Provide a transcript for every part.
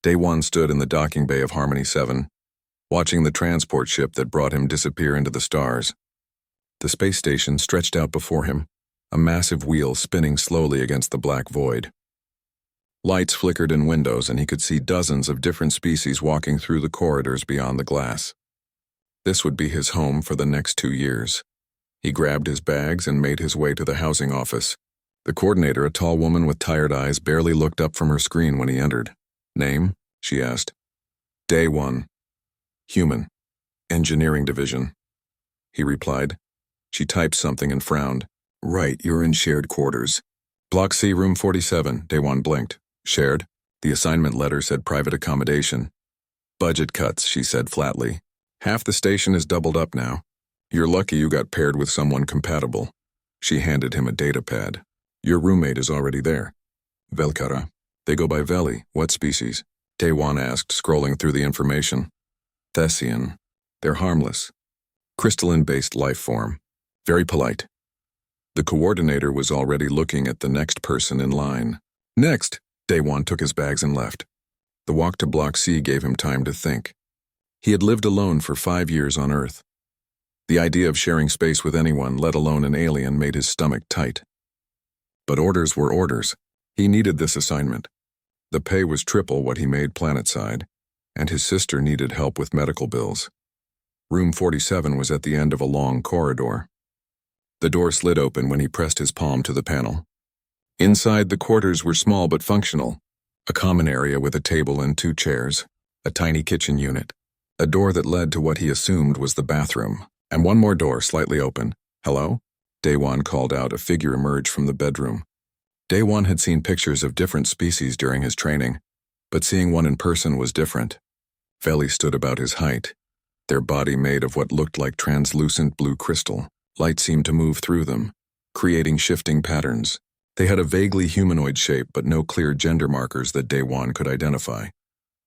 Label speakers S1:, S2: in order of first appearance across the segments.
S1: Day one stood in the docking bay of Harmony 7, watching the transport ship that brought him disappear into the stars. The space station stretched out before him, a massive wheel spinning slowly against the black void. Lights flickered in windows, and he could see dozens of different species walking through the corridors beyond the glass. This would be his home for the next 2 years. He grabbed his bags and made his way to the housing office. The coordinator, a tall woman with tired eyes, barely looked up from her screen when he entered. "Name?" she asked. "Day 1. Human. Engineering Division." He replied. She typed something and frowned. "Right, you're in shared quarters. Block C, room 47, Day 1 blinked. "Shared?" The assignment letter said private accommodation. "Budget cuts," she said flatly. "Half the station is doubled up now. You're lucky you got paired with someone compatible." She handed him a data pad. "Your roommate is already there." "Velkara." "They go by Veli. What species?" Day 1 asked, scrolling through the information. "Thessian. They're harmless. Crystalline-based life form. Very polite." The coordinator was already looking at the next person in line. "Next!" Day 1 took his bags and left. The walk to Block C gave him time to think. He had lived alone for 5 years on Earth. The idea of sharing space with anyone, let alone an alien, made his stomach tight. But orders were orders. He needed this assignment. The pay was triple what he made planetside, and his sister needed help with medical bills. Room 47 was at the end of a long corridor. The door slid open when he pressed his palm to the panel. Inside, the quarters were small but functional. A common area with a table and 2 chairs, a tiny kitchen unit, a door that led to what he assumed was the bathroom, and one more door slightly open. "Hello?" Day 1 called out. A figure emerged from the bedroom. Day 1 had seen pictures of different species during his training, but seeing one in person was different. Veli stood about his height, their body made of what looked like translucent blue crystal. Light seemed to move through them, creating shifting patterns. They had a vaguely humanoid shape, but no clear gender markers that Day 1 could identify.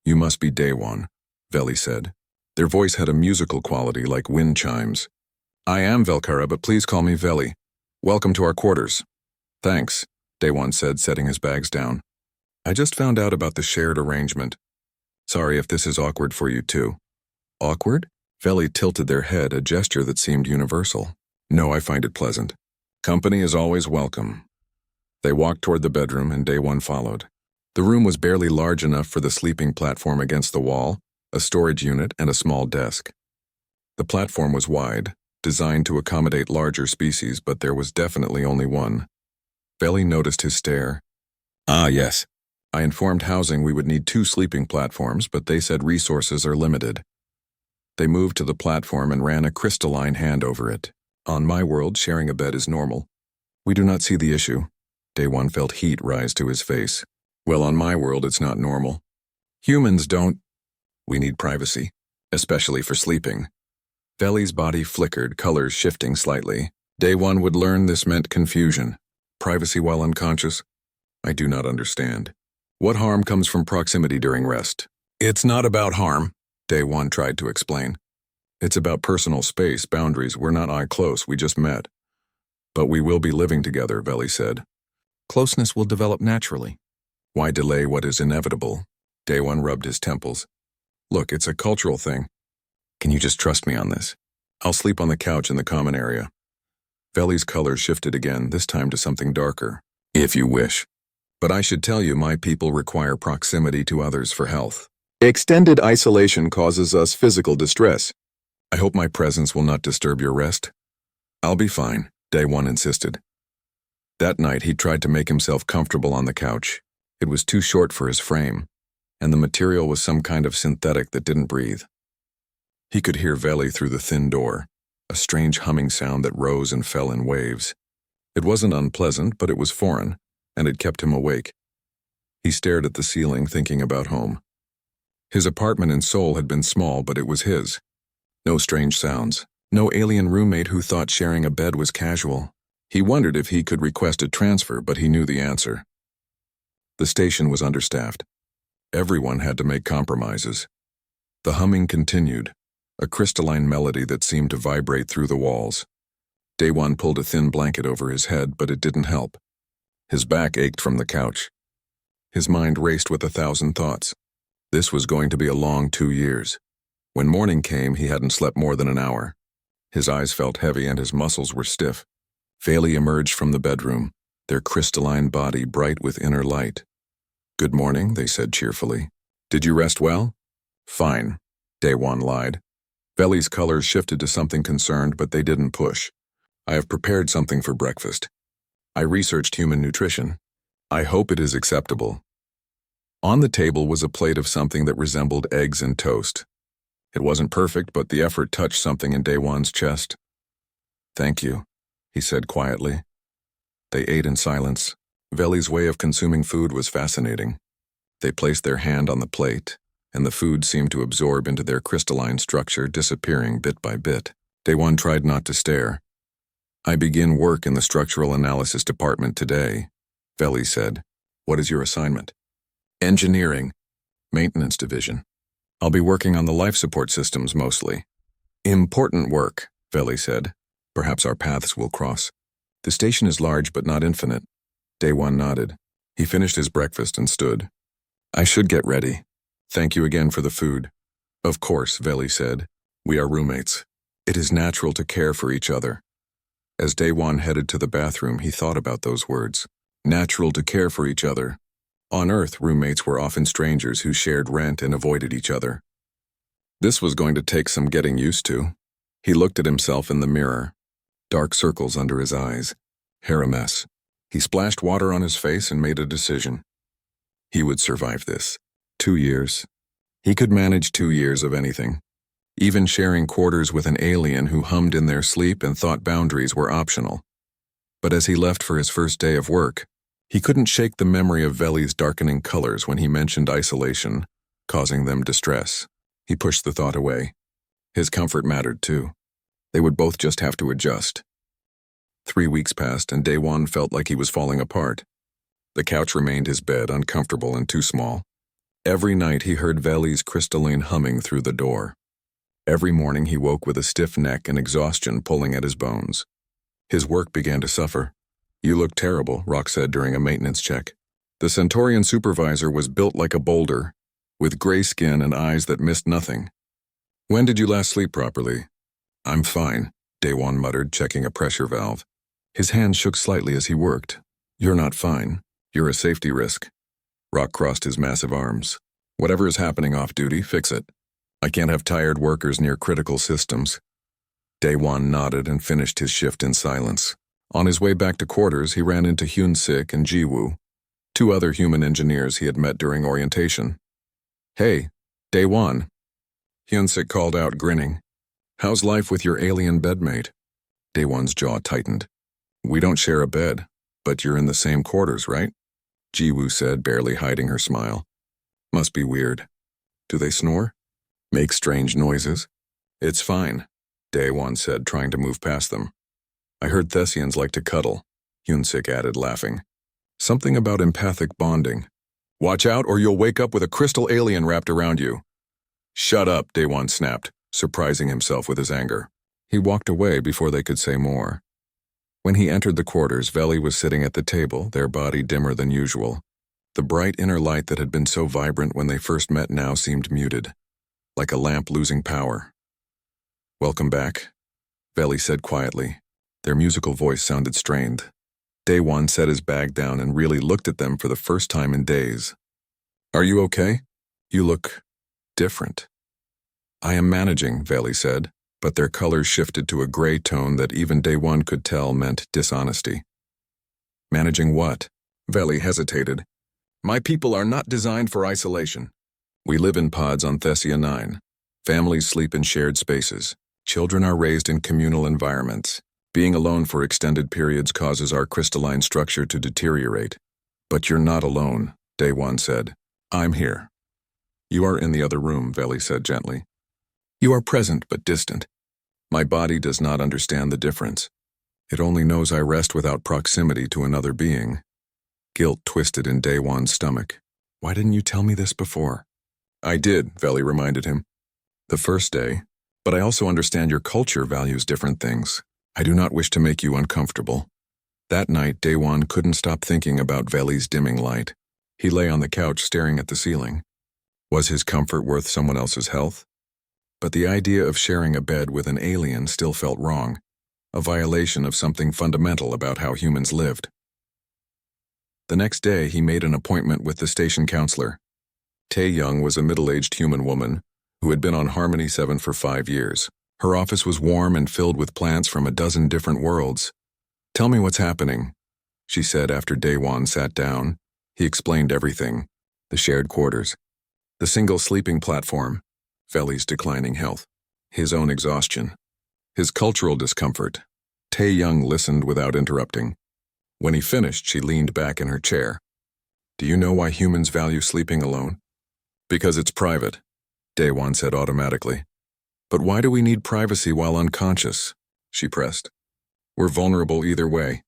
S1: "You must be Day 1, Veli said. Their voice had a musical quality like wind chimes. "I am Velkara, but please call me Veli. Welcome to our quarters." "Thanks," Day 1 said, setting his bags down. "I just found out about the shared arrangement. Sorry if this is awkward for you too." "Awkward?" Veli tilted their head, a gesture that seemed universal. "No, I find it pleasant. Company is always welcome." They walked toward the bedroom, and Day 1 followed. The room was barely large enough for the sleeping platform against the wall, a storage unit, and a small desk. The platform was wide, designed to accommodate larger species, but there was definitely only one. Veli noticed his stare. "Ah, yes. I informed housing we would need 2 sleeping platforms, but they said resources are limited." They moved to the platform and ran a crystalline hand over it. "On my world, sharing a bed is normal. We do not see the issue." Day 1 felt heat rise to his face. "Well, on my world, it's not normal. Humans don't. We need privacy, especially for sleeping." Veli's body flickered, colors shifting slightly. Day 1 would learn this meant confusion. Privacy while unconscious? I do not understand. What harm comes from proximity during rest? "It's not about harm," Day 1 tried to explain. "It's about personal space, boundaries. We're not eye close, we just met." "But we will be living together," Veli said. "Closeness will develop naturally." "Why delay what is inevitable?" Day 1 rubbed his temples. "Look, it's a cultural thing. Can you just trust me on this? I'll sleep on the couch in the common area." Veli's color shifted again, this time to something darker. "If you wish. But I should tell you my people require proximity to others for health. Extended isolation causes us physical distress. I hope my presence will not disturb your rest." "I'll be fine," Day 1 insisted. That night he tried to make himself comfortable on the couch. It was too short for his frame, and the material was some kind of synthetic that didn't breathe. He could hear Veli through the thin door, a strange humming sound that rose and fell in waves. It wasn't unpleasant, but it was foreign, and it kept him awake. He stared at the ceiling, thinking about home. His apartment in Seoul had been small, but it was his. No strange sounds, no alien roommate who thought sharing a bed was casual. He wondered if he could request a transfer, but he knew the answer. The station was understaffed. Everyone had to make compromises. The humming continued, a crystalline melody that seemed to vibrate through the walls. Day 1 pulled a thin blanket over his head, but it didn't help. His back ached from the couch. His mind raced with 1,000 thoughts. This was going to be a long 2 years. When morning came, he hadn't slept more than an hour. His eyes felt heavy and his muscles were stiff. Veli emerged from the bedroom, their crystalline body bright with inner light. "Good morning," they said cheerfully. "Did you rest well?" "Fine," Daewon lied. Veli's colors shifted to something concerned, but they didn't push. "I have prepared something for breakfast. I researched human nutrition. I hope it is acceptable." On the table was a plate of something that resembled eggs and toast. It wasn't perfect, but the effort touched something in Daewon's chest. "Thank you," he said quietly. They ate in silence. Veli's way of consuming food was fascinating. They placed their hand on the plate, and the food seemed to absorb into their crystalline structure, disappearing bit by bit. Daewon tried not to stare. "I begin work in the structural analysis department today," Veli said. "What is your assignment?" "Engineering, maintenance division. I'll be working on the life support systems mostly." "Important work," Veli said. "Perhaps our paths will cross. The station is large but not infinite." Daewon nodded. He finished his breakfast and stood. "I should get ready. Thank you again for the food." "Of course," Veli said. "We are roommates. It is natural to care for each other." As Daewon headed to the bathroom, he thought about those words. Natural to care for each other. On Earth, roommates were often strangers who shared rent and avoided each other. This was going to take some getting used to. He looked at himself in the mirror. Dark circles under his eyes. Hair a mess. He splashed water on his face and made a decision. He would survive this. 2 years. He could manage 2 years of anything. Even sharing quarters with an alien who hummed in their sleep and thought boundaries were optional. But as he left for his first day of work, he couldn't shake the memory of Veli's darkening colors when he mentioned isolation, causing them distress. He pushed the thought away. His comfort mattered too. They would both just have to adjust. 3 weeks passed and Daewon felt like he was falling apart. The couch remained his bed, uncomfortable and too small. Every night he heard Veli's crystalline humming through the door. Every morning he woke with a stiff neck and exhaustion pulling at his bones. His work began to suffer. "You look terrible," Rock said during a maintenance check. The Centaurian supervisor was built like a boulder, with gray skin and eyes that missed nothing. "When did you last sleep properly?" "I'm fine," Daewon muttered, checking a pressure valve. His hands shook slightly as he worked. "You're not fine. You're a safety risk." Rock crossed his massive arms. "Whatever is happening off-duty, fix it. I can't have tired workers near critical systems." Daewon nodded and finished his shift in silence. On his way back to quarters, he ran into Hyun-Sik and Ji-Woo, 2 other human engineers he had met during orientation. "Hey, Daewon," Hyun-Sik called out, grinning. "How's life with your alien bedmate?" Daewon's jaw tightened. "We don't share a bed, but you're in the same quarters, right?" Ji-Woo said, barely hiding her smile. "Must be weird. Do they snore? Make strange noises?" "It's fine," Daewon said, trying to move past them. "I heard Thessians like to cuddle," Hyun-Sik added, laughing. "Something about empathic bonding. Watch out or you'll wake up with a crystal alien wrapped around you." "Shut up," Daewon snapped, surprising himself with his anger. He walked away before they could say more. When he entered the quarters, Veli was sitting at the table, their body dimmer than usual. The bright inner light that had been so vibrant when they first met now seemed muted, like a lamp losing power. "Welcome back," Veli said quietly. Their musical voice sounded strained. Daewon set his bag down and really looked at them for the first time in days. "Are you okay? You look different." "I am managing," Veli said, but their colors shifted to a gray tone that even Daewon could tell meant dishonesty. "Managing what?" Veli hesitated. "My people are not designed for isolation. We live in pods on Thessia 9. Families sleep in shared spaces. Children are raised in communal environments. Being alone for extended periods causes our crystalline structure to deteriorate. But you're not alone," Daewon said. "I'm here." "You are in the other room," Veli said gently. "You are present but distant. My body does not understand the difference. It only knows I rest without proximity to another being." Guilt twisted in Daewon's stomach. "Why didn't you tell me this before?" "I did," Veli reminded him. "The first day. But I also understand your culture values different things. I do not wish to make you uncomfortable." That night, Daewon couldn't stop thinking about Veli's dimming light. He lay on the couch staring at the ceiling. Was his comfort worth someone else's health? But the idea of sharing a bed with an alien still felt wrong, a violation of something fundamental about how humans lived. The next day, he made an appointment with the station counselor. Tae Young was a middle-aged human woman who had been on Harmony 7 for 5 years. Her office was warm and filled with plants from a dozen different worlds. "Tell me what's happening," she said after Daewon sat down. He explained everything: the shared quarters, the single sleeping platform, Veli's declining health, his own exhaustion, his cultural discomfort. Tae Young listened without interrupting. When he finished, she leaned back in her chair. "Do you know why humans value sleeping alone?" "Because it's private," Daewon said automatically. "But why do we need privacy while unconscious?" she pressed. "We're vulnerable either way."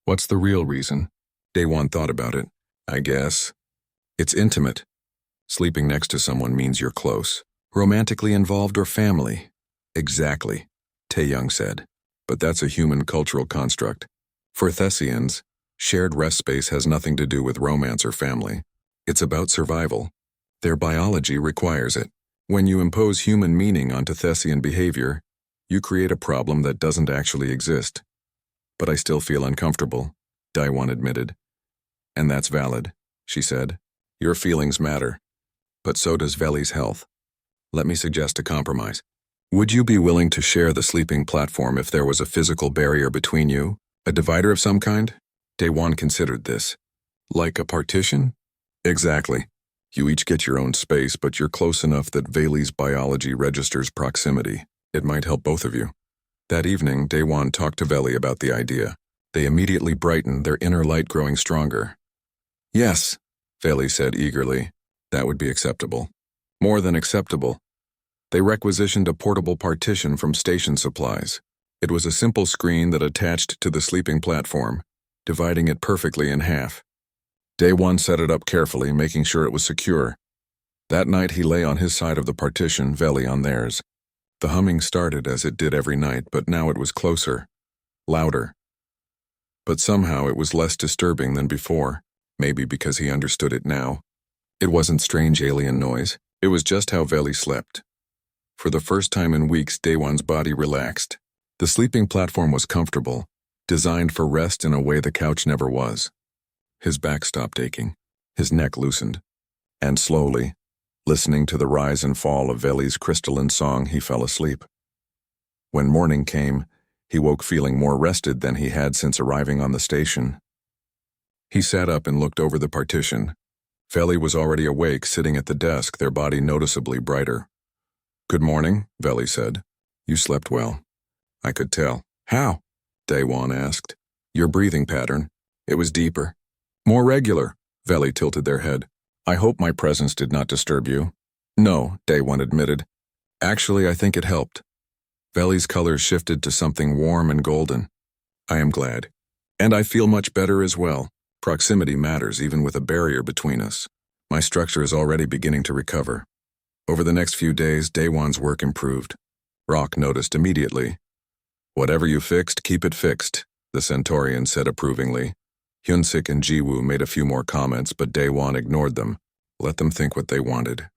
S1: "What's the real reason?" Daewon thought about it. "I guess it's intimate. Sleeping next to someone means you're close, romantically involved or family." "Exactly," Tae Young said. "But that's a human cultural construct. For Thessians, shared rest space has nothing to do with romance or family. It's about survival. Their biology requires it. When you impose human meaning onto Thessian behavior, you create a problem that doesn't actually exist." "But I still feel uncomfortable," Daewon admitted. "And that's valid," she said. "Your feelings matter. But so does Veli's health. Let me suggest a compromise. Would you be willing to share the sleeping platform if there was a physical barrier between you? A divider of some kind?" Daewon considered this. "Like a partition?" "Exactly. You each get your own space, but you're close enough that Veli's biology registers proximity. It might help both of you." That evening, Daewon talked to Veli about the idea. They immediately brightened, their inner light growing stronger. "Yes," Veli said eagerly. "That would be acceptable. More than acceptable." They requisitioned a portable partition from station supplies. It was a simple screen that attached to the sleeping platform, dividing it perfectly in half. Daewon set it up carefully, making sure it was secure. That night he lay on his side of the partition, Veli on theirs. The humming started as it did every night, but now it was closer, louder. But somehow it was less disturbing than before, maybe because he understood it now. It wasn't strange alien noise, it was just how Veli slept. For the first time in weeks, Daewon's body relaxed. The sleeping platform was comfortable, designed for rest in a way the couch never was. His back stopped aching, his neck loosened, and slowly, listening to the rise and fall of Veli's crystalline song, he fell asleep. When morning came, he woke feeling more rested than he had since arriving on the station. He sat up and looked over the partition. Veli was already awake, sitting at the desk, their body noticeably brighter. "Good morning," Veli said. "You slept well." "I could tell." "How?" Daewon asked. "Your breathing pattern. It was deeper. More regular." Veli tilted their head. "I hope my presence did not disturb you." "No," Daewon admitted. "Actually, I think it helped." Veli's colors shifted to something warm and golden. "I am glad. And I feel much better as well. Proximity matters even with a barrier between us. My structure is already beginning to recover." Over the next few days, Daewon's work improved. Rock noticed immediately. "Whatever you fixed, keep it fixed," the Centaurian said approvingly. Hyunsik and Jiwoo made a few more comments, but Daewon ignored them. Let them think what they wanted.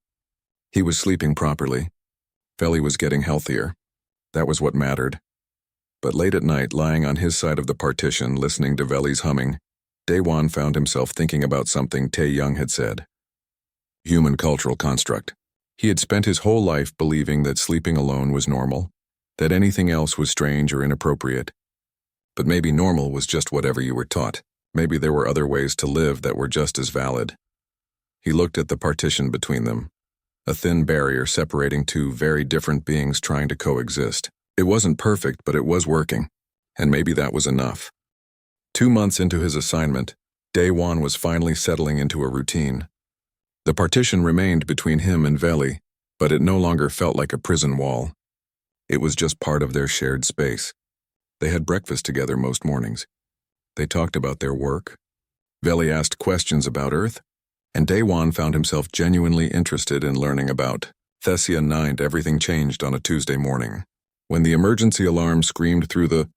S1: He was sleeping properly. Veli was getting healthier. That was what mattered. But late at night, lying on his side of the partition, listening to Veli's humming, Daewon found himself thinking about something Tae Young had said. Human cultural construct. He had spent his whole life believing that sleeping alone was normal, that anything else was strange or inappropriate. But maybe normal was just whatever you were taught. Maybe there were other ways to live that were just as valid. He looked at the partition between them, a thin barrier separating two very different beings trying to coexist. It wasn't perfect, but it was working, and maybe that was enough. 2 months into his assignment, Daewon was finally settling into a routine. The partition remained between him and Veli, but it no longer felt like a prison wall. It was just part of their shared space. They had breakfast together most mornings. They talked about their work. Veli asked questions about Earth, and Daewon found himself genuinely interested in learning about Thessia 9. Everything changed on a Tuesday morning. When the emergency alarm screamed through the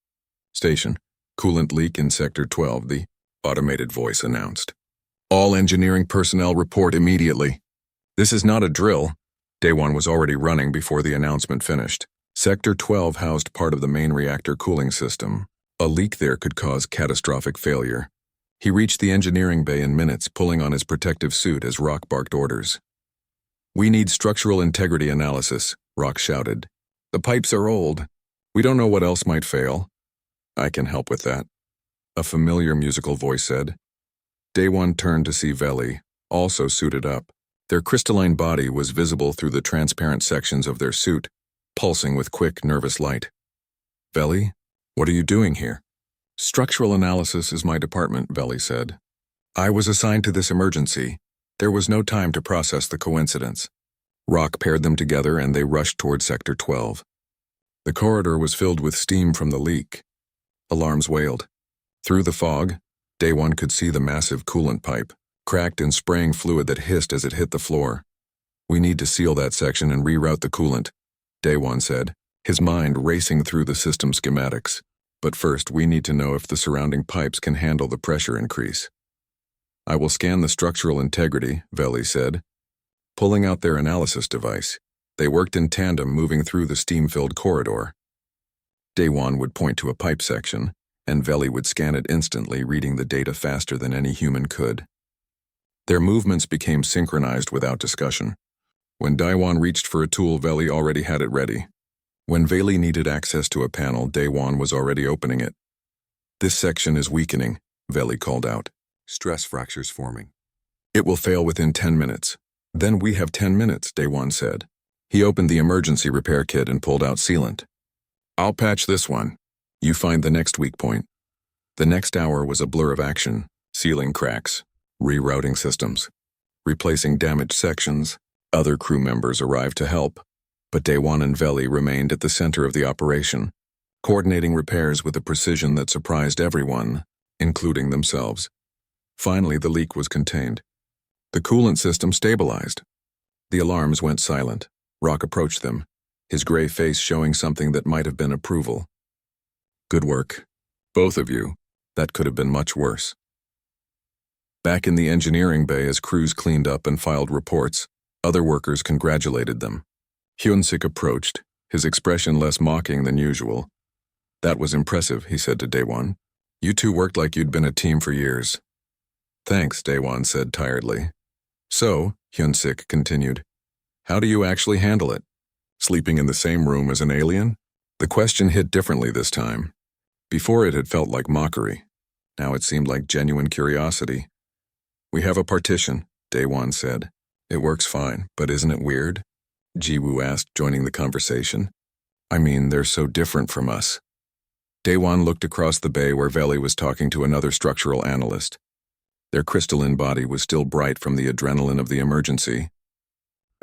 S1: station, "Coolant leak in Sector 12, the automated voice announced. "All engineering personnel report immediately." This is not a drill. Day 1 was already running before the announcement finished. Sector 12 housed part of the main reactor cooling system. A leak there could cause catastrophic failure. He reached the engineering bay in minutes, pulling on his protective suit as Rock barked orders. "We need structural integrity analysis," Rock shouted. "The pipes are old. We don't know what else might fail." "I can help with that," a familiar musical voice said. Day 1 turned to see Veli, also suited up. Their crystalline body was visible through the transparent sections of their suit, pulsing with quick, nervous light. "Veli, what are you doing here?" "Structural analysis is my department," Veli said. "I was assigned to this emergency. There was no time to process the coincidence." Rock paired them together and they rushed toward Sector 12. The corridor was filled with steam from the leak. Alarms wailed. Through the fog, Day 1 could see the massive coolant pipe, cracked and spraying fluid that hissed as it hit the floor. "We need to seal that section and reroute the coolant," Day 1 said, his mind racing through the system schematics. "But first, we need to know if the surrounding pipes can handle the pressure increase." "I will scan the structural integrity," Veli said. Pulling out their analysis device, they worked in tandem, moving through the steam-filled corridor. Day 1 would point to a pipe section, and Veli would scan it instantly, reading the data faster than any human could. Their movements became synchronized without discussion. When Daiwan reached for a tool, Veli already had it ready. When Veli needed access to a panel, Day 1 was already opening it. "This section is weakening," Veli called out. "Stress fractures forming. It will fail within 10 minutes. "Then we have 10 minutes, Day 1 said. He opened the emergency repair kit and pulled out sealant. "I'll patch this one. You find the next weak point." The next hour was a blur of action, sealing cracks, rerouting systems, replacing damaged sections. Other crew members arrived to help, but Day 1 and Veli remained at the center of the operation, coordinating repairs with a precision that surprised everyone, including themselves. Finally, the leak was contained. The coolant system stabilized. The alarms went silent. Rock approached them, his gray face showing something that might have been approval. "Good work. Both of you. That could have been much worse." Back in the engineering bay, as crews cleaned up and filed reports, other workers congratulated them. Hyun-sik approached, his expression less mocking than usual. "That was impressive," he said to Daewon. "You two worked like you'd been a team for years." "Thanks," Daewon said tiredly. "So," Hyun-sik continued, "how do you actually handle it? Sleeping in the same room as an alien?" The question hit differently this time. Before it had felt like mockery. Now it seemed like genuine curiosity. "We have a partition," Daewon said. "It works fine, but isn't it weird?" Jiwoo asked, joining the conversation. "I mean, they're so different from us." Daewon looked across the bay where Veli was talking to another structural analyst. Their crystalline body was still bright from the adrenaline of the emergency.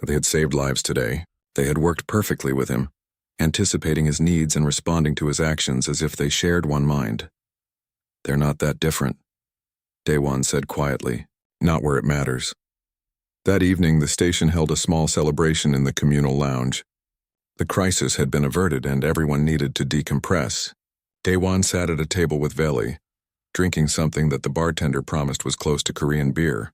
S1: They had saved lives today. They had worked perfectly with him, anticipating his needs and responding to his actions as if they shared one mind. "They're not that different," Daewon said quietly. "Not where it matters." That evening, the station held a small celebration in the communal lounge. The crisis had been averted and everyone needed to decompress. Daewon sat at a table with Veli, drinking something that the bartender promised was close to Korean beer.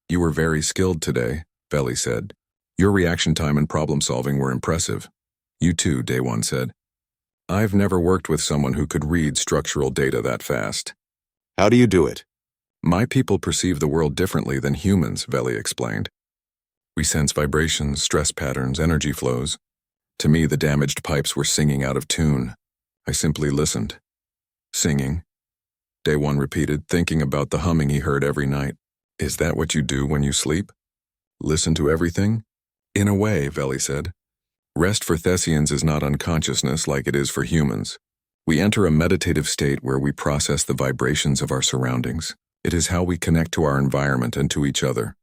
S1: "You were very skilled today," Veli said. "Your reaction time and problem solving were impressive." "You too," Daewon said. "I've never worked with someone who could read structural data that fast." "How do you do it?" "My people perceive the world differently than humans," Veli explained. "We sense vibrations, stress patterns, energy flows. To me, the damaged pipes were singing out of tune. I simply listened." "Singing?" Daewon repeated, thinking about the humming he heard every night. "Is that what you do when you sleep? Listen to everything?" "In a way," Veli said. "Rest for Thessians is not unconsciousness like it is for humans. We enter a meditative state where we process the vibrations of our surroundings. It is how we connect to our environment and to each other."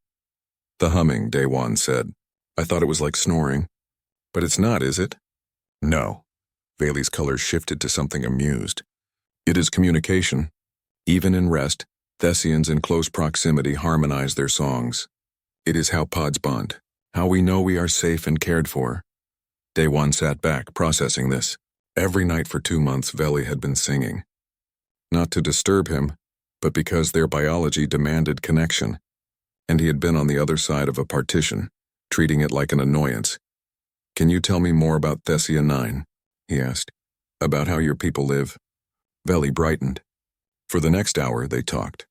S1: "The humming," Daewon said. "I thought it was like snoring. But it's not, is it?" "No." Veli's color shifted to something amused. "It is communication. Even in rest, Thessians in close proximity harmonize their songs. It is how pods bond, how we know we are safe and cared for." Daewon sat back, processing this. Every night for 2 months, Veli had been singing. Not to disturb him, but because their biology demanded connection. and he had been on the other side of a partition, treating it like an annoyance. "Can you tell me more about Thessia 9? He asked. "About how your people live?" Veli brightened. For the next hour, they talked.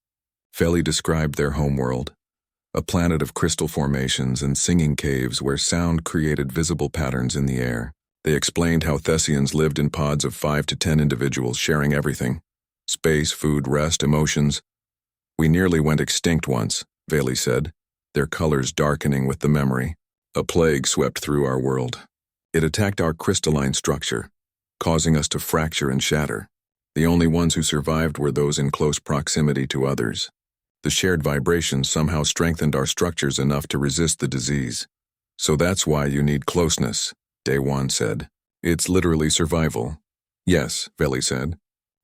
S1: Veli described their homeworld, a planet of crystal formations and singing caves where sound created visible patterns in the air. They explained how Thessians lived in pods of 5 to 10 individuals sharing everything: space, food, rest, emotions. "We nearly went extinct once," Veli said, their colors darkening with the memory. "A plague swept through our world. It attacked our crystalline structure, causing us to fracture and shatter. The only ones who survived were those in close proximity to others. The shared vibrations somehow strengthened our structures enough to resist the disease. So that's why you need closeness," Day-Wan said. "It's literally survival." "Yes," Veli said.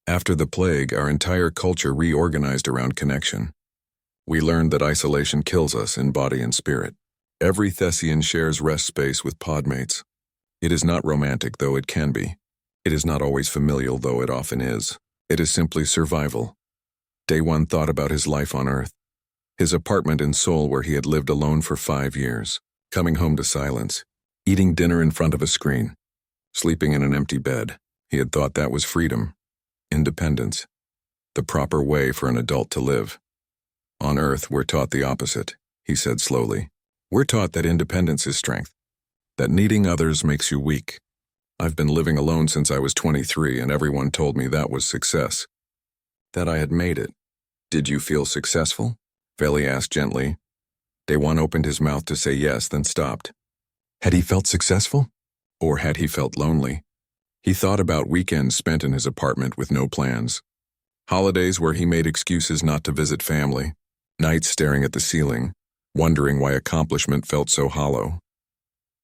S1: "After the plague, our entire culture reorganized around connection. We learned that isolation kills us in body and spirit. Every Thessian shares rest space with podmates. It is not romantic, though it can be. It is not always familial, though it often is. It is simply survival." Day-Wan thought about his life on Earth, his apartment in Seoul where he had lived alone for 5 years, coming home to silence, eating dinner in front of a screen, sleeping in an empty bed. He had thought that was freedom, independence, the proper way for an adult to live. "On Earth, we're taught the opposite," he said slowly. "We're taught that independence is strength, that needing others makes you weak. I've been living alone since I was 23, and everyone told me that was success, that I had made it." "Did you feel successful?" Veli asked gently. Day-Wan opened his mouth to say yes, then stopped. Had he felt successful? Or had he felt lonely? He thought about weekends spent in his apartment with no plans, holidays where he made excuses not to visit family, nights staring at the ceiling, wondering why accomplishment felt so hollow.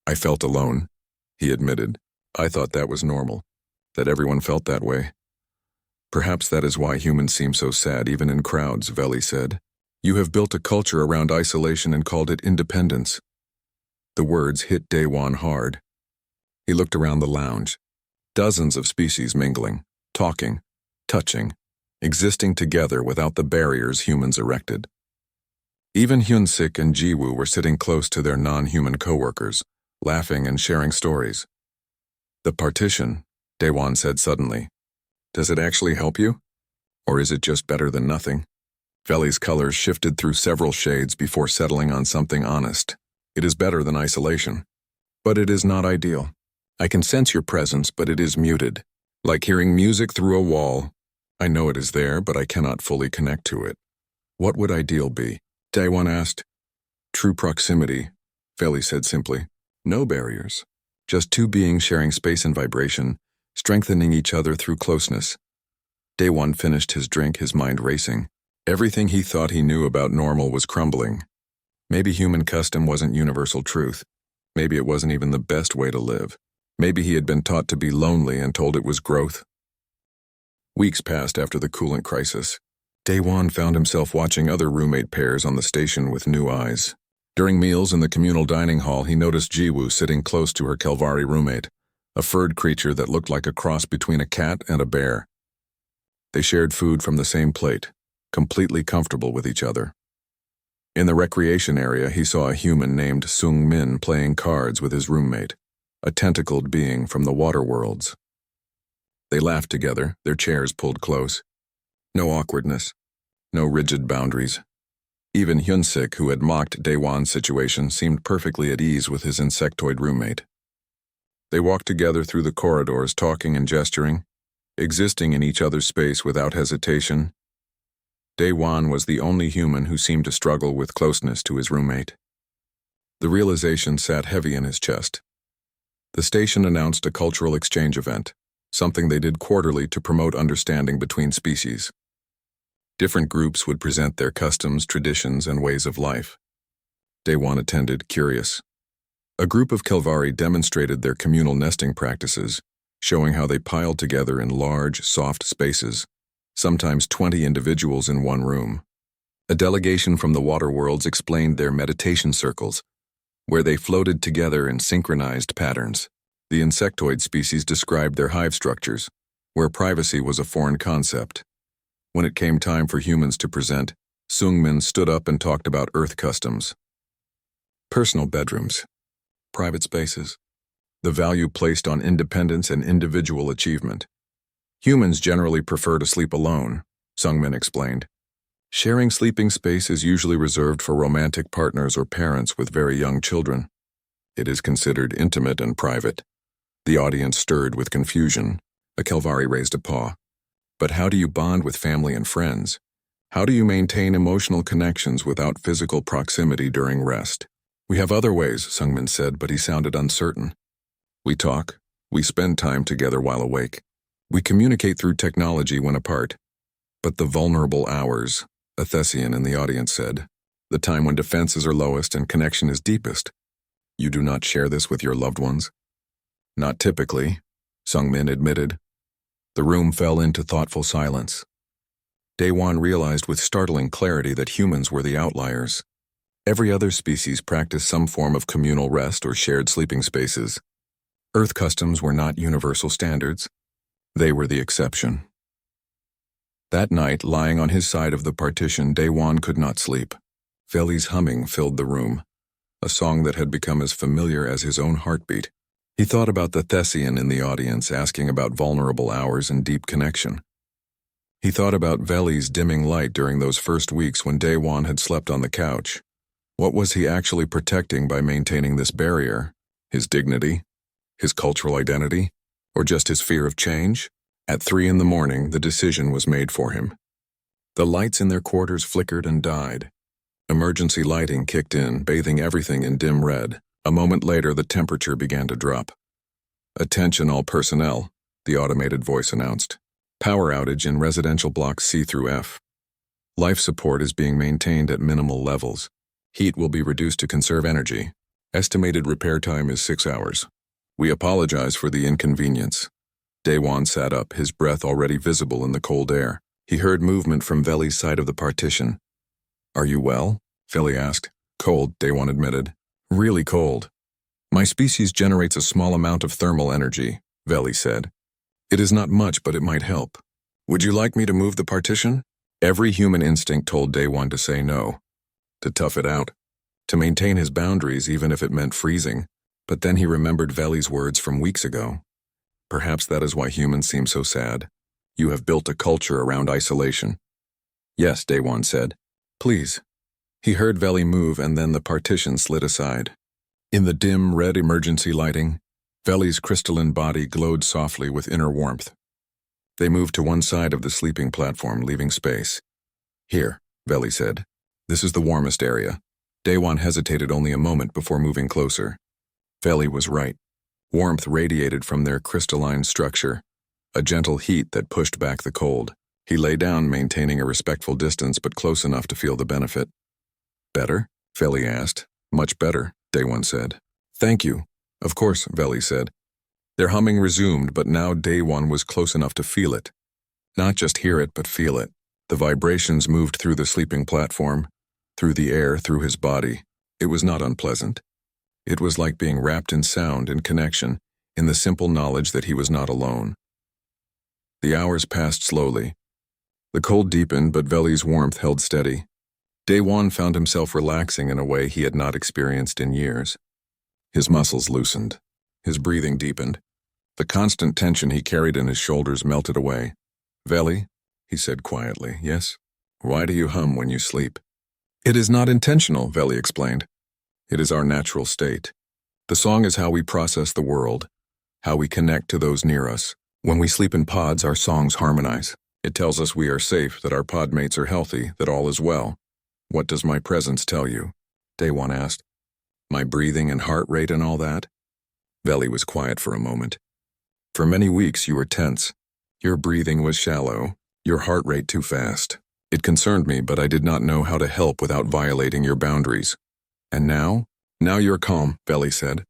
S1: "I felt alone," he admitted. "I thought that was normal, that everyone felt that way." "Perhaps that is why humans seem so sad even in crowds," Veli said. "You have built a culture around isolation and called it independence." The words hit Day-Wan hard. He looked around the lounge. Dozens of species mingling, talking, touching, existing together without the barriers humans erected. Even Hyun-sik and Ji-woo were sitting close to their non-human coworkers, laughing and sharing stories. "The partition," Day-Wan said suddenly. "Does it actually help you? Or is it just better than nothing?" Veli's colors shifted through several shades before settling on something honest. "It is better than isolation. But it is not ideal. I can sense your presence, but it is muted. Like hearing music through a wall. I know it is there, but I cannot fully connect to it." "What would ideal be?" Day-Wan asked. "True proximity," Veli said simply. "No barriers. Just two beings sharing space and vibration, strengthening each other through closeness." Day-Wan finished his drink, his mind racing. Everything he thought he knew about normal was crumbling. Maybe human custom wasn't universal truth. Maybe it wasn't even the best way to live. Maybe he had been taught to be lonely and told it was growth. Weeks passed after the coolant crisis. Day-Wan found himself watching other roommate pairs on the station with new eyes. During meals in the communal dining hall, he noticed Ji-woo sitting close to her Kelvari roommate, a furred creature that looked like a cross between a cat and a bear. They shared food from the same plate, completely comfortable with each other. In the recreation area, he saw a human named Sung-min playing cards with his roommate, a tentacled being from the water worlds. They laughed together, their chairs pulled close. No awkwardness, no rigid boundaries. Even Hyun-sik, who had mocked Day-Wan's situation, seemed perfectly at ease with his insectoid roommate. They walked together through the corridors, talking and gesturing, existing in each other's space without hesitation. Day-Wan was the only human who seemed to struggle with closeness to his roommate. The realization sat heavy in his chest. The station announced a cultural exchange event, something they did quarterly to promote understanding between species. Different groups would present their customs, traditions, and ways of life. Day-Wan attended, curious. A group of Kelvari demonstrated their communal nesting practices, showing how they piled together in large, soft spaces, sometimes 20 individuals in one room. A delegation from the water worlds explained their meditation circles, where they floated together in synchronized patterns. The insectoid species described their hive structures, where privacy was a foreign concept. When it came time for humans to present, Seungmin stood up and talked about Earth customs. Personal bedrooms. Private spaces. The value placed on independence and individual achievement. Humans generally prefer to sleep alone, Seungmin explained. Sharing sleeping space is usually reserved for romantic partners or parents with very young children. It is considered intimate and private. The audience stirred with confusion. Akelvari raised a paw. But how do you bond with family and friends? How do you maintain emotional connections without physical proximity during rest? We have other ways, Seungmin said, but he sounded uncertain. We talk. We spend time together while awake. We communicate through technology when apart. But the vulnerable hours, a Thessian in the audience said, the time when defenses are lowest and connection is deepest. You do not share this with your loved ones? Not typically, Seungmin admitted. The room fell into thoughtful silence. Daewon realized with startling clarity that humans were the outliers. Every other species practiced some form of communal rest or shared sleeping spaces. Earth customs were not universal standards. They were the exception. That night, lying on his side of the partition, Daewon could not sleep. Veli's humming filled the room, a song that had become as familiar as his own heartbeat. He thought about the Thessian in the audience asking about vulnerable hours and deep connection. He thought about Veli's dimming light during those first weeks when Daewon had slept on the couch. What was he actually protecting by maintaining this barrier? His dignity? His cultural identity? Or just his fear of change? At 3 a.m, the decision was made for him. The lights in their quarters flickered and died. Emergency lighting kicked in, bathing everything in dim red. A moment later, the temperature began to drop. Attention all personnel, the automated voice announced. Power outage in residential blocks C through F. Life support is being maintained at minimal levels. Heat will be reduced to conserve energy. Estimated repair time is 6 hours. We apologize for the inconvenience. Daewon sat up, his breath already visible in the cold air. He heard movement from Veli's side of the partition. Are you well? Veli asked. Cold, Daewon admitted. Really cold. My species generates a small amount of thermal energy, Veli said. It is not much, but it might help. Would you like me to move the partition? Every human instinct told Daewon to say no. To tough it out. To maintain his boundaries even if it meant freezing. But then he remembered Veli's words from weeks ago. Perhaps that is why humans seem so sad. You have built a culture around isolation. Yes, Daewon said. Please. He heard Veli move and then the partition slid aside. In the dim red emergency lighting, Veli's crystalline body glowed softly with inner warmth. They moved to one side of the sleeping platform, leaving space. Here, Veli said. This is the warmest area. Daewon hesitated only a moment before moving closer. Veli was right. Warmth radiated from their crystalline structure, a gentle heat that pushed back the cold. He lay down, maintaining a respectful distance but close enough to feel the benefit. Better? Veli asked. Much better, Daewon said. Thank you. Of course, Veli said. Their humming resumed, but now Daewon was close enough to feel it. Not just hear it, but feel it. The vibrations moved through the sleeping platform, through the air, through his body. It was not unpleasant. It was like being wrapped in sound and connection, in the simple knowledge that he was not alone. The hours passed slowly. The cold deepened, but Veli's warmth held steady. Daewon found himself relaxing in a way he had not experienced in years. His muscles loosened. His breathing deepened. The constant tension he carried in his shoulders melted away. Veli, he said quietly, yes? Why do you hum when you sleep? It is not intentional, Veli explained. It is our natural state. The song is how we process the world, how we connect to those near us. When we sleep in pods, our songs harmonize. It tells us we are safe, that our pod mates are healthy, that all is well. What does my presence tell you? Daewon asked. My breathing and heart rate and all that? Veli was quiet for a moment. For many weeks you were tense. Your breathing was shallow, your heart rate too fast. It concerned me, but I did not know how to help without violating your boundaries. And now? Now you're calm, Veli said.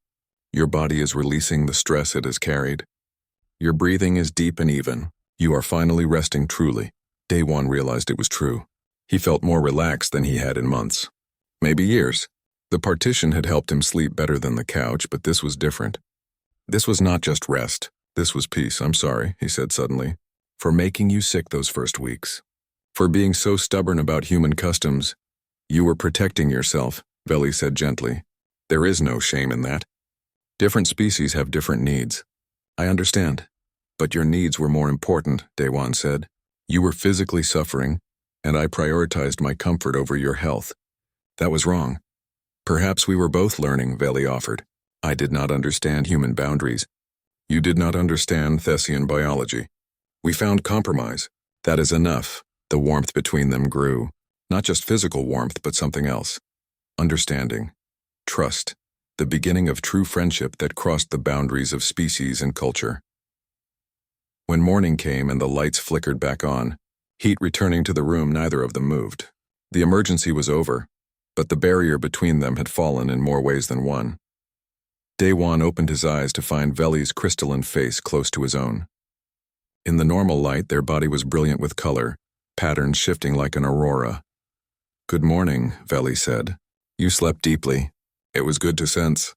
S1: Your body is releasing the stress it has carried. Your breathing is deep and even. You are finally resting truly. Daewon realized it was true. He felt more relaxed than he had in months. Maybe years. The partition had helped him sleep better than the couch, but this was different. This was not just rest. This was peace. I'm sorry, he said suddenly, for making you sick those first weeks. For being so stubborn about human customs. You were protecting yourself, Veli said gently. There is no shame in that. Different species have different needs. I understand. But your needs were more important, Daewon said. You were physically suffering, and I prioritized my comfort over your health. That was wrong. Perhaps we were both learning, Veli offered. I did not understand human boundaries. You did not understand Thessian biology. We found compromise. That is enough. The warmth between them grew. Not just physical warmth, but something else. Understanding. Trust. The beginning of true friendship that crossed the boundaries of species and culture. When morning came and the lights flickered back on, heat returning to the room, neither of them moved. The emergency was over, but the barrier between them had fallen in more ways than one. Daewon opened his eyes to find Veli's crystalline face close to his own. In the normal light, their body was brilliant with color, patterns shifting like an aurora. Good morning, Veli said. You slept deeply. It was good to sense.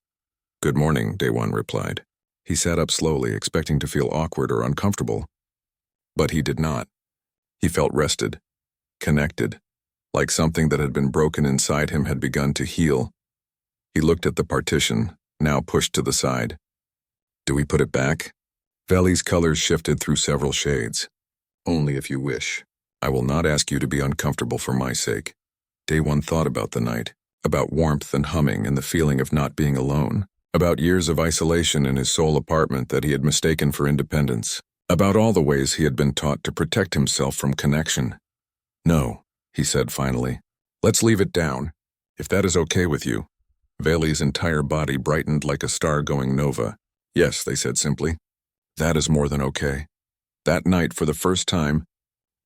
S1: Good morning, Daewon replied. He sat up slowly, expecting to feel awkward or uncomfortable. But he did not. He felt rested, connected, like something that had been broken inside him had begun to heal. He looked at the partition, now pushed to the side. Do we put it back? Veli's colors shifted through several shades. Only if you wish. I will not ask you to be uncomfortable for my sake. Daewon thought about the night, about warmth and humming and the feeling of not being alone, about years of isolation in his sole apartment that he had mistaken for independence, about all the ways he had been taught to protect himself from connection. No, he said finally. Let's leave it down, if that is okay with you. Veli's entire body brightened like a star going nova. Yes, they said simply. That is more than okay. That night, for the first time,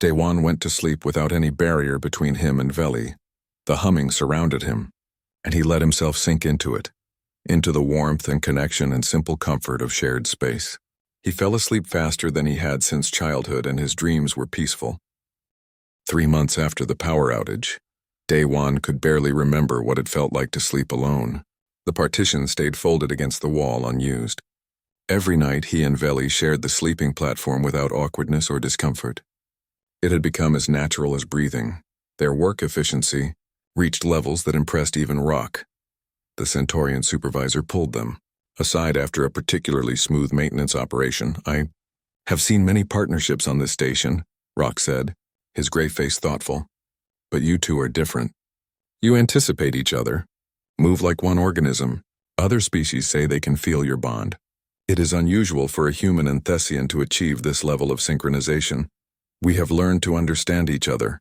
S1: Daewon went to sleep without any barrier between him and Veli. The humming surrounded him, and he let himself sink into it, into the warmth and connection and simple comfort of shared space. He fell asleep faster than he had since childhood, and his dreams were peaceful. 3 months after the power outage, Daewon could barely remember what it felt like to sleep alone. The partition stayed folded against the wall, unused. Every night he and Veli shared the sleeping platform without awkwardness or discomfort. It had become as natural as breathing. Their work efficiency reached levels that impressed even Rock. The Centaurian supervisor pulled them aside after a particularly smooth maintenance operation. I have seen many partnerships on this station, Rock said, his gray face thoughtful. But you two are different. You anticipate each other, move like one organism. Other species say they can feel your bond. It is unusual for a human and Thessian to achieve this level of synchronization. We have learned to understand each other,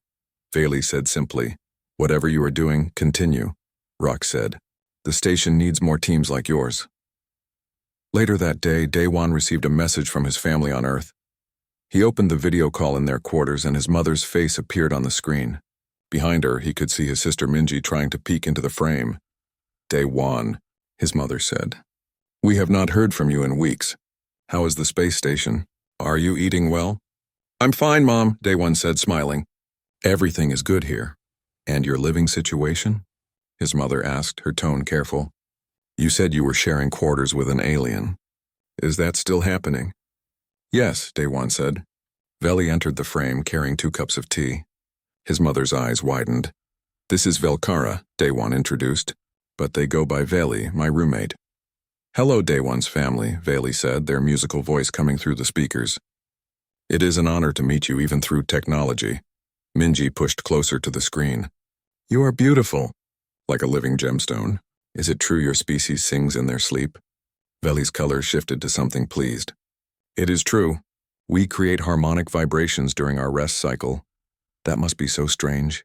S1: Veli said simply. Whatever you are doing, continue, Rock said. The station needs more teams like yours. Later that day, Daewon received a message from his family on Earth. He opened the video call in their quarters and his mother's face appeared on the screen. Behind her, he could see his sister Minji trying to peek into the frame. Daewon, his mother said. We have not heard from you in weeks. How is the space station? Are you eating well? I'm fine, Mom, Daewon said, smiling. Everything is good here. And your living situation? His mother asked, her tone careful. You said you were sharing quarters with an alien. Is that still happening? Yes, Daewon said. Veli entered the frame carrying 2 cups of tea. His mother's eyes widened. This is Velkara, Daewon introduced, but they go by Veli, my roommate. Hello, Daewon's family, Veli said, their musical voice coming through the speakers. It is an honor to meet you even through technology. Minji pushed closer to the screen. You are beautiful, like a living gemstone. Is it true your species sings in their sleep? Veli's color shifted to something pleased. It is true. We create harmonic vibrations during our rest cycle. That must be so strange,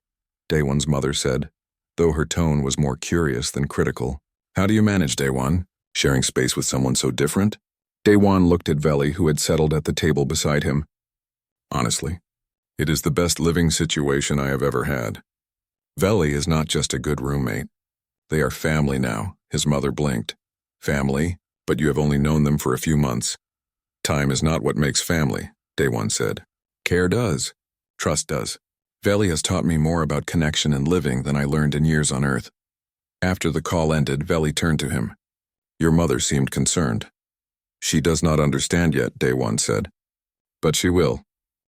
S1: Daewon's mother said, though her tone was more curious than critical. How do you manage, Daewon, sharing space with someone so different? Daewon looked at Veli, who had settled at the table beside him. Honestly, it is the best living situation I have ever had. Veli is not just a good roommate. They are family now, his mother blinked. Family, but you have only known them for a few months. Time is not what makes family, Daewon said. Care does. Trust does. Veli has taught me more about connection and living than I learned in years on Earth. After the call ended, Veli turned to him. Your mother seemed concerned. She does not understand yet, Daewon said. But she will.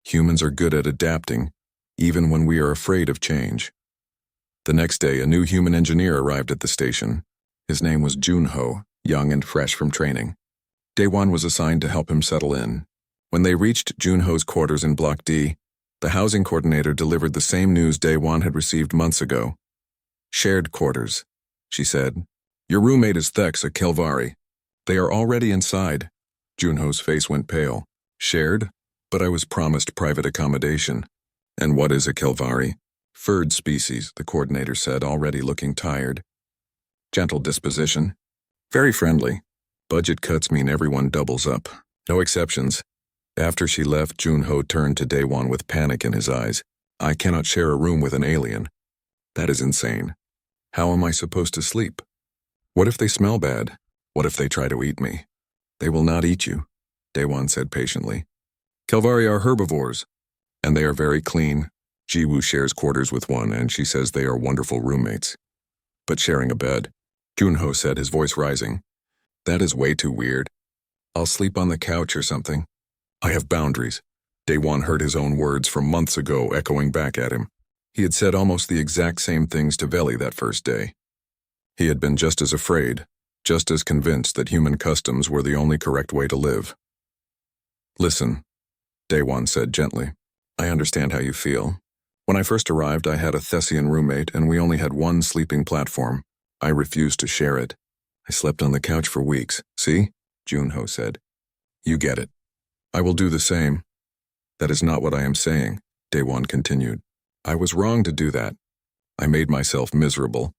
S1: Humans are good at adapting, even when we are afraid of change. The next day, a new human engineer arrived at the station. His name was Junho, young and fresh from training. Daewon was assigned to help him settle in. When they reached Junho's quarters in Block D, the housing coordinator delivered the same news Daewon had received months ago. "Shared quarters," she said. "Your roommate is Thex, a Kelvari. They are already inside." Junho's face went pale. "Shared? But I was promised private accommodation." "And what is a Kelvari?" "Furred species," the coordinator said, already looking tired. "Gentle disposition. Very friendly. Budget cuts mean everyone doubles up. No exceptions." After she left, Junho turned to Daewon with panic in his eyes. "I cannot share a room with an alien. That is insane. How am I supposed to sleep? What if they smell bad? What if they try to eat me?" "They will not eat you," Daewon said patiently. "Kelvari are herbivores, and they are very clean. Jiwoo shares quarters with one, and she says they are wonderful roommates. But sharing a bed," Junho said, his voice rising. "That is way too weird. I'll sleep on the couch or something. I have boundaries." Daewon heard his own words from months ago echoing back at him. He had said almost the exact same things to Veli that first day. He had been just as afraid, just as convinced that human customs were the only correct way to live. "Listen," Daewon said gently. "I understand how you feel. When I first arrived, I had a Thessian roommate, and we only had one sleeping platform. I refused to share it. I slept on the couch for weeks. See?" Junho said. "You get it. I will do the same." "That is not what I am saying," Daewon continued. "I was wrong to do that. I made myself miserable,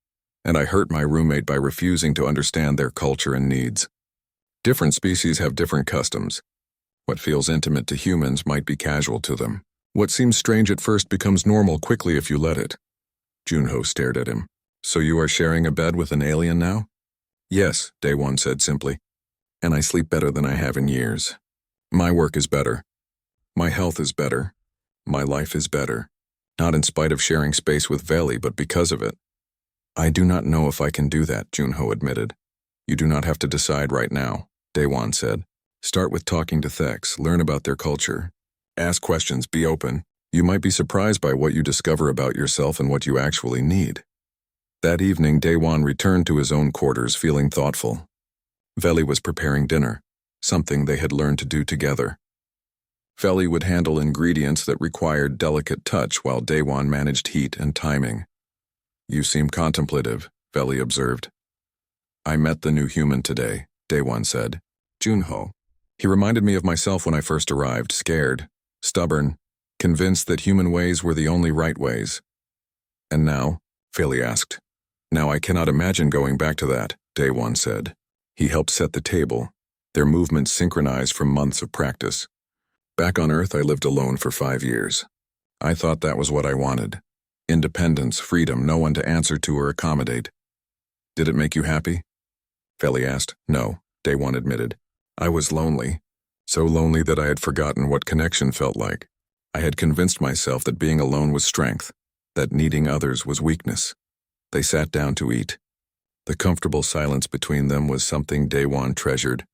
S1: and I hurt my roommate by refusing to understand their culture and needs. Different species have different customs. What feels intimate to humans might be casual to them. What seems strange at first becomes normal quickly if you let it." Junho stared at him. "So you are sharing a bed with an alien now?" "Yes," Daewon said simply. "And I sleep better than I have in years. My work is better. My health is better. My life is better. Not in spite of sharing space with Veli, but because of it." "I do not know if I can do that," Junho admitted. "You do not have to decide right now," Daewon said. "Start with talking to Thex, learn about their culture. Ask questions, be open. You might be surprised by what you discover about yourself and what you actually need." That evening, Daewon returned to his own quarters feeling thoughtful. Veli was preparing dinner, something they had learned to do together. Veli would handle ingredients that required delicate touch while Daewon managed heat and timing. "You seem contemplative," Veli observed. "I met the new human today," Daewon said. "Junho. He reminded me of myself when I first arrived, scared, stubborn, convinced that human ways were the only right ways." "And now?" Veli asked. "Now I cannot imagine going back to that," Daewon said. He helped set the table, their movements synchronized from months of practice. "Back on Earth, I lived alone for 5 years. I thought that was what I wanted. Independence, freedom, no one to answer to or accommodate. Did it make you happy?" Veli asked. "No," Daewon admitted. "I was lonely. So lonely that I had forgotten what connection felt like. I had convinced myself that being alone was strength, that needing others was weakness." They sat down to eat. The comfortable silence between them was something Daewon treasured.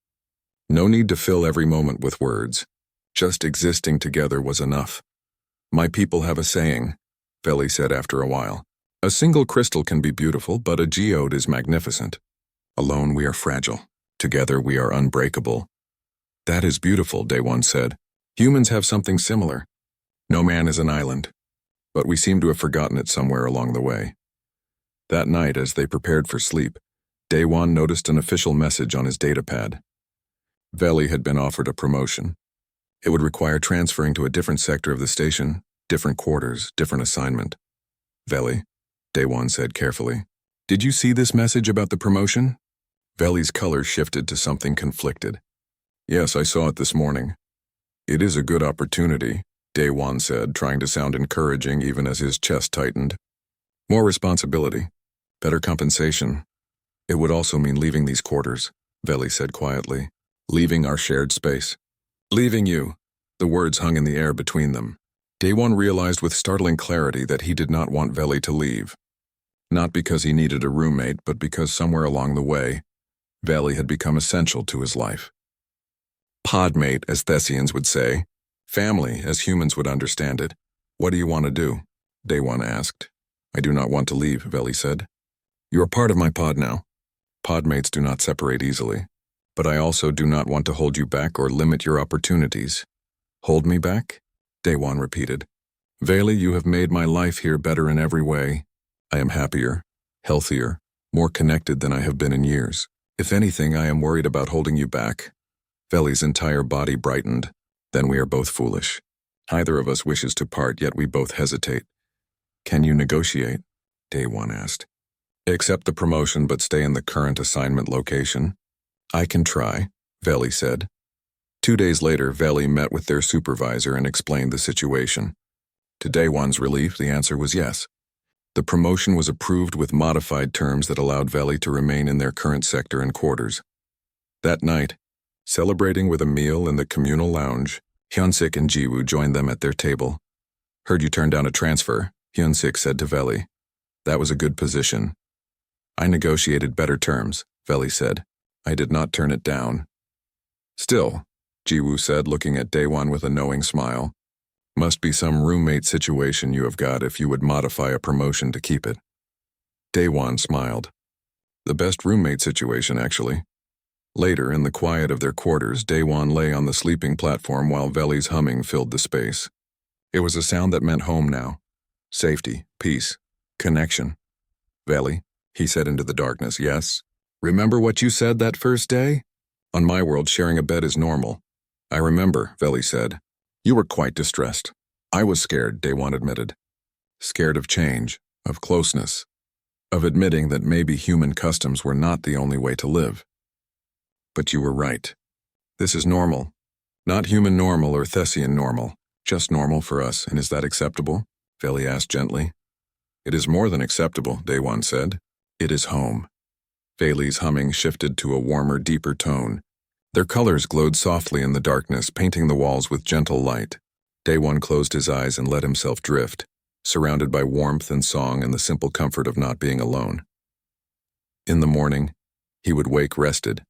S1: No need to fill every moment with words. Just existing together was enough. "My people have a saying," Veli said after a while. "A single crystal can be beautiful, but a geode is magnificent. Alone we are fragile. Together we are unbreakable." "That is beautiful," Daewon said. "Humans have something similar. No man is an island. But we seem to have forgotten it somewhere along the way." That night, as they prepared for sleep, Daewon noticed an official message on his datapad. Veli had been offered a promotion. It would require transferring to a different sector of the station, different quarters, different assignment. "Veli," Daewon said carefully, "did you see this message about the promotion?" Veli's color shifted to something conflicted. "Yes, I saw it this morning." "It is a good opportunity," Daewon said, trying to sound encouraging even as his chest tightened. "More responsibility, better compensation. It would also mean leaving these quarters," Veli said quietly. "Leaving our shared space." "Leaving you." The words hung in the air between them. Daewon realized with startling clarity that he did not want Veli to leave. Not because he needed a roommate, but because somewhere along the way, Veli had become essential to his life. Podmate, as Thessians would say. Family, as humans would understand it. What do you want to do? Daywan asked. I do not want to leave, Veli said. You are part of my pod now. Podmates do not separate easily. But I also do not want to hold you back or limit your opportunities. Hold me back? Daywan repeated. Veli, you have made my life here better in every way. I am happier, healthier, more connected than I have been in years. If anything, I am worried about holding you back. Veli's entire body brightened. Then we are both foolish. Neither of us wishes to part, yet we both hesitate. Can you negotiate? Daywan asked. Accept the promotion but stay in the current assignment location. I can try, Veli said. 2 days later, Veli met with their supervisor and explained the situation. To Daywan's relief, the answer was yes. The promotion was approved with modified terms that allowed Veli to remain in their current sector and quarters. That night, celebrating with a meal in the communal lounge, Hyunsik and Jiwoo joined them at their table. Heard you turned down a transfer, Hyunsik said to Veli. That was a good position. I negotiated better terms, Veli said. I did not turn it down. Still, Jiwoo said, looking at Daywan with a knowing smile. Must be some roommate situation you have got if you would modify a promotion to keep it. Daywan smiled. The best roommate situation, actually. Later, in the quiet of their quarters, Daywan lay on the sleeping platform while Veli's humming filled the space. It was a sound that meant home now. Safety, peace, connection. Veli, he said into the darkness, yes? Remember what you said that first day? On my world, sharing a bed is normal. I remember, Veli said. You were quite distressed. I was scared, Daywan admitted. Scared of change, of closeness, of admitting that maybe human customs were not the only way to live. But you were right. This is normal. Not human normal or Thessian normal, just normal for us, and is that acceptable? Veli asked gently. It is more than acceptable, Daywan said. It is home. Veli's humming shifted to a warmer, deeper tone. Their colors glowed softly in the darkness, painting the walls with gentle light. Daywan closed his eyes and let himself drift, surrounded by warmth and song and the simple comfort of not being alone. In the morning, he would wake rested,